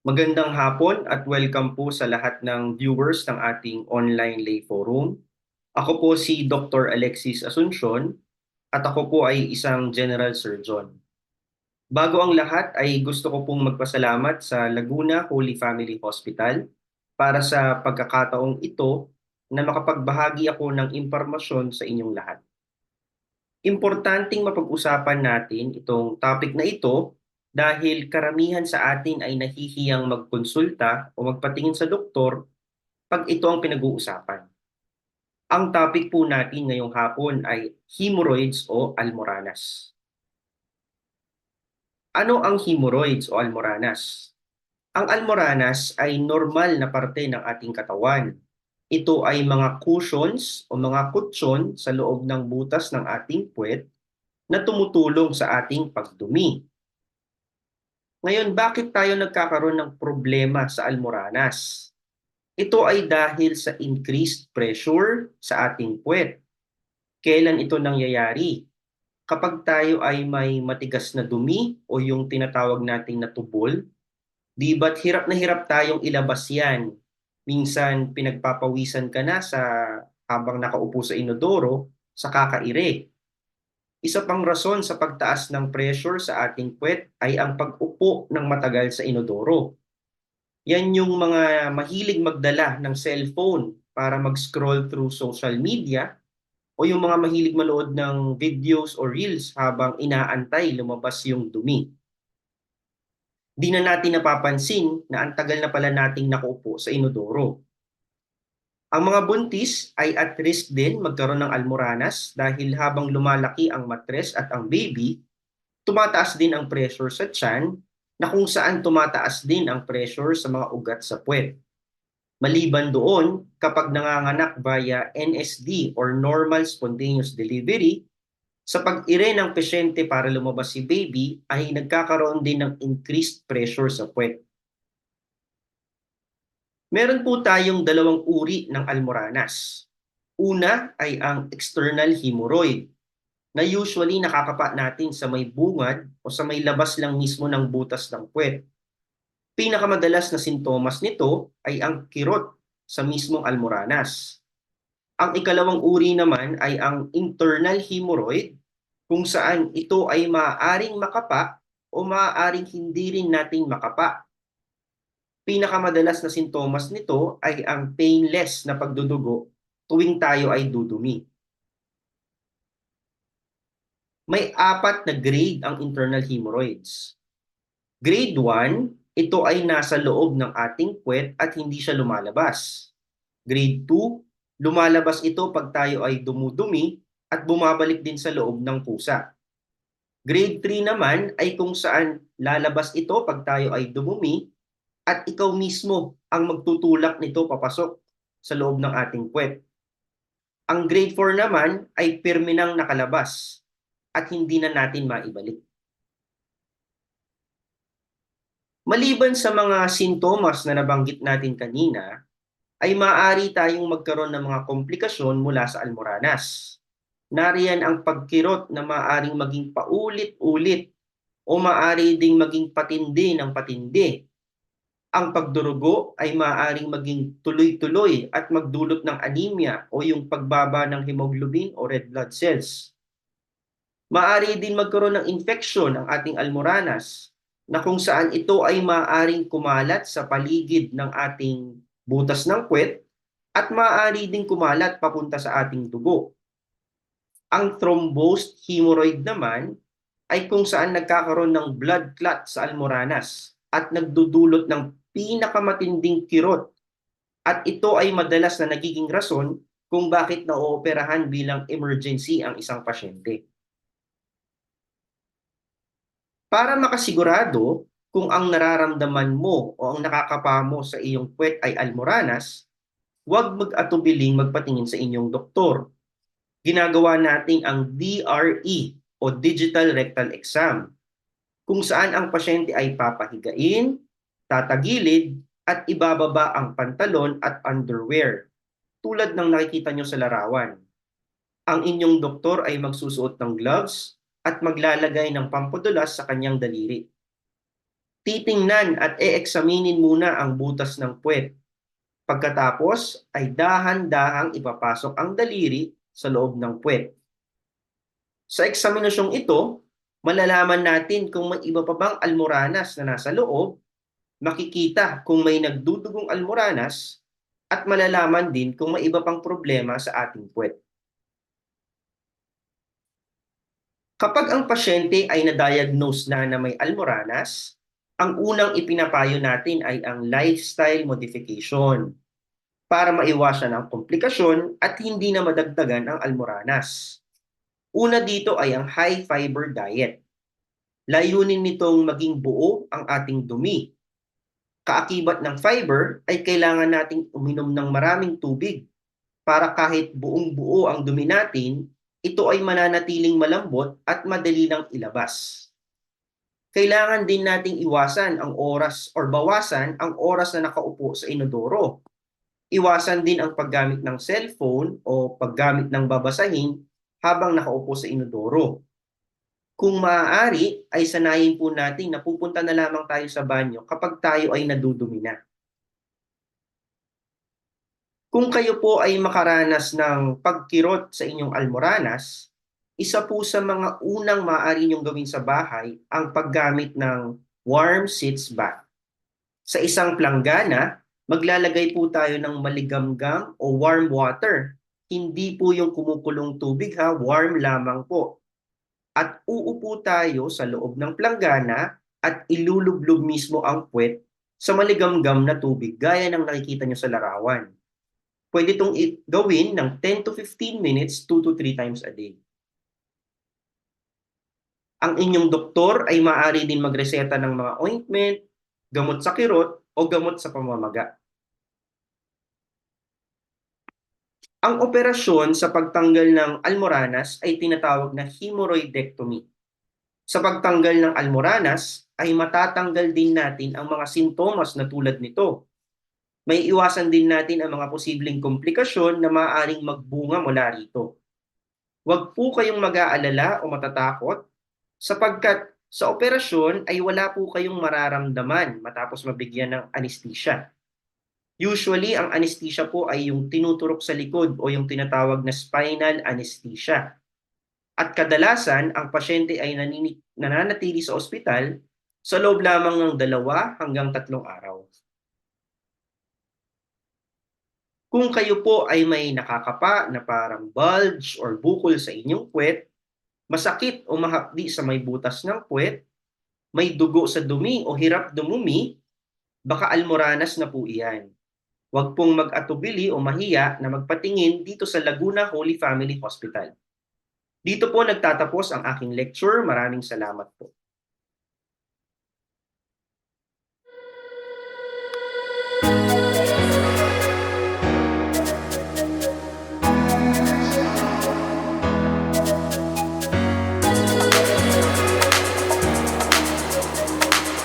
Magandang hapon at welcome po sa lahat ng viewers ng ating online lay forum. Ako po si Dr. Alexis Asuncion at ako po ay isang general surgeon. Bago ang lahat ay gusto ko pong magpasalamat sa Laguna Holy Family Hospital para sa pagkakataong ito na makapagbahagi ako ng impormasyon sa inyong lahat. Importanteng mapag-usapan natin itong topic na ito dahil karamihan sa atin ay nahihiyang magkonsulta o magpatingin sa doktor pag ito ang pinag-uusapan. Ang topic po natin ngayong hapon ay hemorrhoids o almoranas. Ano ang hemorrhoids o almoranas? Ang almoranas ay normal na parte ng ating katawan. Ito ay mga cushions o mga kutsyon sa loob ng butas ng ating puwet na tumutulong sa ating pagdumi. Ngayon, bakit tayo nagkakaroon ng problema sa almoranas? Ito ay dahil sa increased pressure sa ating puwet. Kailan ito nangyayari? Kapag tayo ay may matigas na dumi o yung tinatawag nating natubol, di ba't hirap na hirap tayong ilabas yan? Minsan pinagpapawisan ka na sa habang nakaupo sa inodoro sa kakaire. Isa pang rason sa pagtaas ng pressure sa ating puwet ay ang pag-upo ng matagal sa inodoro. Yan yung mga mahilig magdala ng cellphone para mag-scroll through social media o yung mga mahilig manood ng videos o reels habang inaantay lumabas yung dumi. Di na natin napapansin na ang tagal na pala nating nakaupo sa inodoro. Ang mga buntis ay at risk din magkaroon ng almoranas dahil habang lumalaki ang matres at ang baby, tumataas din ang pressure sa tiyan na kung saan tumataas din ang pressure sa mga ugat sa puwet. Maliban doon, kapag nanganganak via NSD or normal spontaneous delivery, sa pag-ire ng pasyente para lumabas si baby ay nagkakaroon din ng increased pressure sa puwet. Meron po tayong dalawang uri ng almoranas. Una ay ang external hemorrhoid na usually nakakapa natin sa may bungad o sa may labas lang mismo ng butas ng puwet. Pinakamadalas na sintomas nito ay ang kirot sa mismong almoranas. Ang ikalawang uri naman ay ang internal hemorrhoid kung saan ito ay maaaring makapa o maaaring hindi rin nating makapa. Pinakamadalas na sintomas nito ay ang painless na pagdudugo tuwing tayo ay dudumi. May apat na grade ang internal hemorrhoids. Grade 1, ito ay nasa loob ng ating puwet at hindi siya lumalabas. Grade 2, lumalabas ito pag tayo ay dumudumi at bumabalik din sa loob ng pusa. Grade 3 naman ay kung saan lalabas ito pag tayo ay dumumi at ikaw mismo ang magtutulak nito papasok sa loob ng ating puwet. Ang grade 4 naman ay pirmi nang nakalabas at hindi na natin maibalik. Maliban sa mga sintomas na nabanggit natin kanina, ay maaari tayong magkaroon ng mga komplikasyon mula sa almoranas. Nariyan ang pagkirot na maaaring maging paulit-ulit o maaari ding maging patindi ng patindi. Ang pagdurugo ay maaaring maging tuloy-tuloy at magdulot ng anemia o yung pagbaba ng hemoglobin o red blood cells. Maaari din magkaroon ng infeksyon ang ating almoranas na kung saan ito ay maaaring kumalat sa paligid ng ating butas ng puwet at maaari din kumalat papunta sa ating dugo. Ang thrombosed hemorrhoid naman ay kung saan nagkakaroon ng blood clot sa almoranas at nagdudulot ng pinakamatinding kirot at ito ay madalas na nagiging rason kung bakit naooperahan bilang emergency ang isang pasyente. Para makasigurado kung ang nararamdaman mo o ang nakakapa mo sa iyong puwet ay almoranas, huwag mag-atubiling magpatingin sa inyong doktor. Ginagawa natin ang DRE o Digital Rectal Exam, kung saan ang pasyente ay papahigain, tatagilid, at ibababa ang pantalon at underwear, tulad ng nakikita nyo sa larawan. Ang inyong doktor ay magsusuot ng gloves at maglalagay ng pampadulas sa kanyang daliri. Titingnan at e-examinin muna ang butas ng puwet. Pagkatapos ay dahan-dahang ipapasok ang daliri sa loob ng puwet. Sa eksaminasyong ito, malalaman natin kung may iba pa bang almoranas na nasa loob, makikita kung may nagdudugong almoranas, at malalaman din kung may iba pang problema sa ating puwet. Kapag ang pasyente ay na-diagnose na may almoranas, ang unang ipinapayo natin ay ang lifestyle modification para maiwasan ang komplikasyon at hindi na madagdagan ang almoranas. Una dito ay ang high fiber diet. Layunin nitong maging buo ang ating dumi. Kaakibat ng fiber ay kailangan nating uminom ng maraming tubig para kahit buong-buo ang dumi natin, ito ay mananatiling malambot at madali nang ilabas. Kailangan din nating iwasan ang oras or bawasan ang oras na nakaupo sa inodoro. Iwasan din ang paggamit ng cellphone o paggamit ng babasahin habang nakaupo sa inodoro. Kung maaari, ay sanayin po natin na pupunta na lamang tayo sa banyo kapag tayo ay nadudumi na. Kung kayo po ay makaranas ng pagkirot sa inyong almoranas, isa po sa mga unang maaari niyong gawin sa bahay ang paggamit ng warm sitz bath. Sa isang planggana, maglalagay po tayo ng maligamgam o warm water. Hindi po yung kumukulong tubig ha, warm lamang po. At uupo tayo sa loob ng planggana at ilulublog mismo ang puwet sa maligamgam na tubig gaya ng nakikita nyo sa larawan. Pwede itong gawin ng 10 to 15 minutes, 2 to 3 times a day. Ang inyong doktor ay maaari din magreseta ng mga ointment, gamot sa kirot, o gamot sa pamamaga. Ang operasyon sa pagtanggal ng almoranas ay tinatawag na hemorrhoidectomy. Sa pagtanggal ng almoranas ay matatanggal din natin ang mga sintomas na tulad nito. May iwasan din natin ang mga posibleng komplikasyon na maaaring magbunga mula rito. Huwag po kayong mag-aalala o matatakot sapagkat sa operasyon ay wala po kayong mararamdaman matapos mabigyan ng anesthesia. Usually, ang anesthesia po ay yung tinuturok sa likod o yung tinatawag na spinal anesthesia. At kadalasan, ang pasyente ay nananatili sa ospital sa loob lamang ng 2 hanggang 3 araw. Kung kayo po ay may nakakapa na parang bulge or bukol sa inyong puwet, masakit o mahapdi sa may butas ng puwet, may dugo sa dumi o hirap dumumi, baka almoranas na po iyan. Huwag pong mag-atubili o mahiya na magpatingin dito sa Laguna Holy Family Hospital. Dito po nagtatapos ang aking lecture. Maraming salamat po.